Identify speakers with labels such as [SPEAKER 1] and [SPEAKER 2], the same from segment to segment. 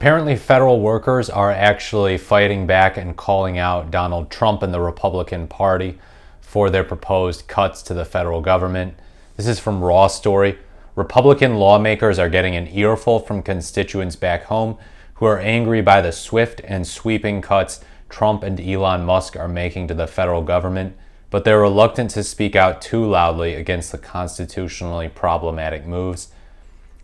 [SPEAKER 1] Apparently, federal workers are actually fighting back and calling out Donald Trump and the Republican Party for their proposed cuts to the federal government. This is from Raw Story. Republican lawmakers are getting an earful from constituents back home who are angry by the swift and sweeping cuts Trump and Elon Musk are making to the federal government, but they're reluctant to speak out too loudly against the constitutionally problematic moves.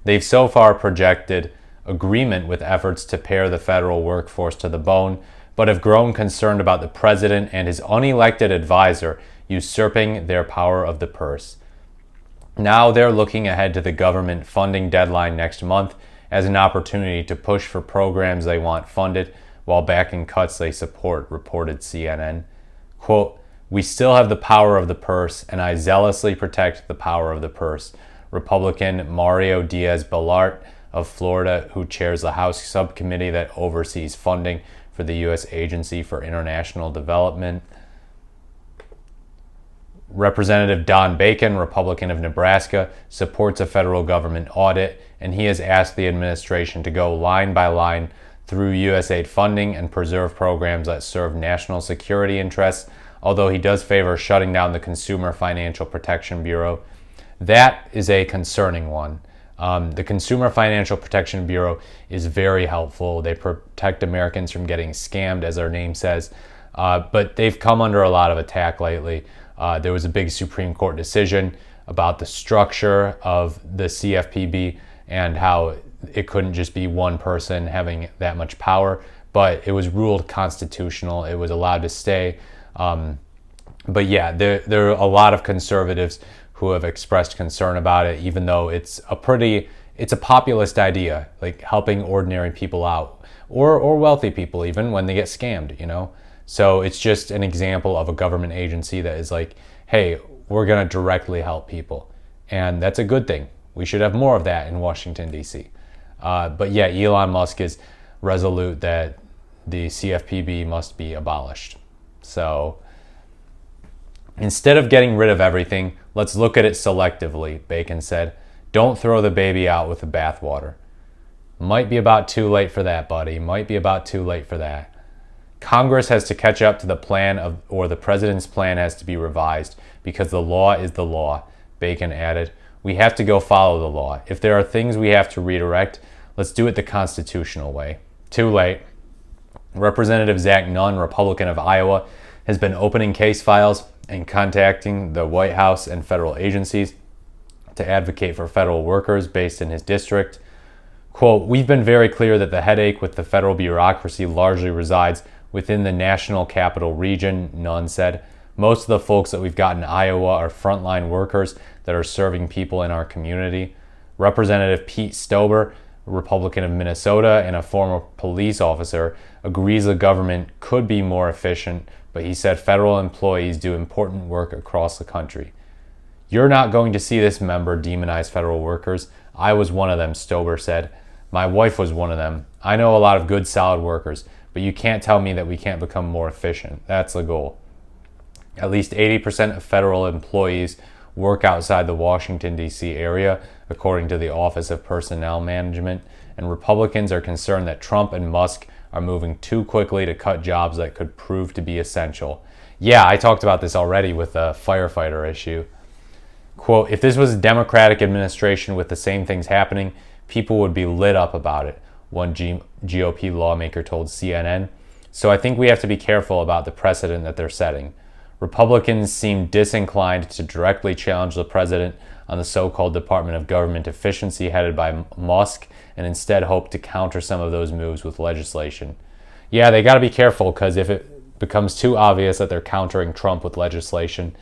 [SPEAKER 1] They've so far projected agreement with efforts to pare the federal workforce to the bone, but have grown concerned about the president and his unelected advisor usurping their power of the purse. Now they're looking ahead to the government funding deadline next month as an opportunity to push for programs they want funded while backing cuts they support, reported CNN. Quote, "We still have the power of the purse, and I zealously protect the power of the purse," Republican Mario Diaz-Balart of Florida, who chairs the House subcommittee that oversees funding for the U.S. Agency for International Development. Representative Don Bacon, Republican of Nebraska, supports a federal government audit, and he has asked the administration to go line by line through USAID funding and preserve programs that serve national security interests, although he does favor shutting down the Consumer Financial Protection Bureau. That is a concerning one. The Consumer Financial Protection Bureau is very helpful. They protect Americans from getting scammed, as their name says, but they've come under a lot of attack lately. There was a big Supreme Court decision about the structure of the CFPB and how it couldn't just be one person having that much power, but it was ruled constitutional. It was allowed to stay. But yeah, there are a lot of conservatives who have expressed concern about it, even though it's a populist idea, like helping ordinary people out, or wealthy people even when they get scammed, you know? So it's just an example of a government agency that is like, hey, we're gonna directly help people. And that's a good thing. We should have more of that in Washington, D.C. But yeah, Elon Musk is resolute that the CFPB must be abolished. So instead of getting rid of everything, let's look at it selectively, Bacon said. Don't throw the baby out with the bathwater. Might be about too late for that, buddy. Might be about too late for that. Congress has to catch up to the plan or the president's plan has to be revised because the law is the law, Bacon added. We have to go follow the law. If there are things we have to redirect, let's do it the constitutional way. Too late. Representative Zach Nunn, Republican of Iowa, has been opening case files and contacting the White House and federal agencies to advocate for federal workers based in his district. Quote, "We've been very clear that the headache with the federal bureaucracy largely resides within the national capital region," Nunn said. "Most of the folks that we've got in Iowa are frontline workers that are serving people in our community." Representative Pete Stober, Republican of Minnesota and a former police officer, agrees the government could be more efficient, but he said federal employees do important work across the country. "You're not going to see this member demonize federal workers. I was one of them," Stober said. "My wife was one of them. I know a lot of good, solid workers, but you can't tell me that we can't become more efficient. That's the goal." At least 80% of federal employees work outside the Washington, D.C. area, according to the Office of Personnel Management, and Republicans are concerned that Trump and Musk are moving too quickly to cut jobs that could prove to be essential. Yeah, I talked about this already with the firefighter issue. Quote, "If this was a Democratic administration with the same things happening, people would be lit up about it," one GOP lawmaker told CNN. "So I think we have to be careful about the precedent that they're setting." Republicans seem disinclined to directly challenge the president on the so-called Department of Government Efficiency headed by Musk, and instead hope to counter some of those moves with legislation. Yeah, they got to be careful, because if it becomes too obvious that they're countering Trump with legislation,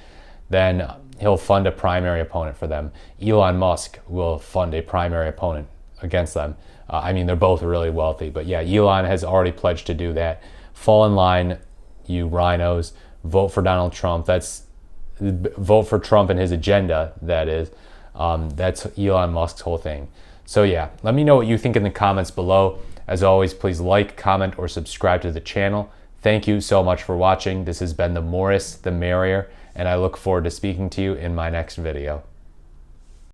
[SPEAKER 1] then he'll fund a primary opponent for them. Elon Musk will fund a primary opponent against them. I mean, they're both really wealthy, but yeah, Elon has already pledged to do that. Fall in line, you rhinos. Vote for Donald Trump. Vote for Trump and his agenda, that is. That's Elon Musk's whole thing. So yeah, let me know what you think in the comments below. As always, please like, comment, or subscribe to the channel. Thank you so much for watching. This has been The More the Merrier, and I look forward to speaking to you in my next video.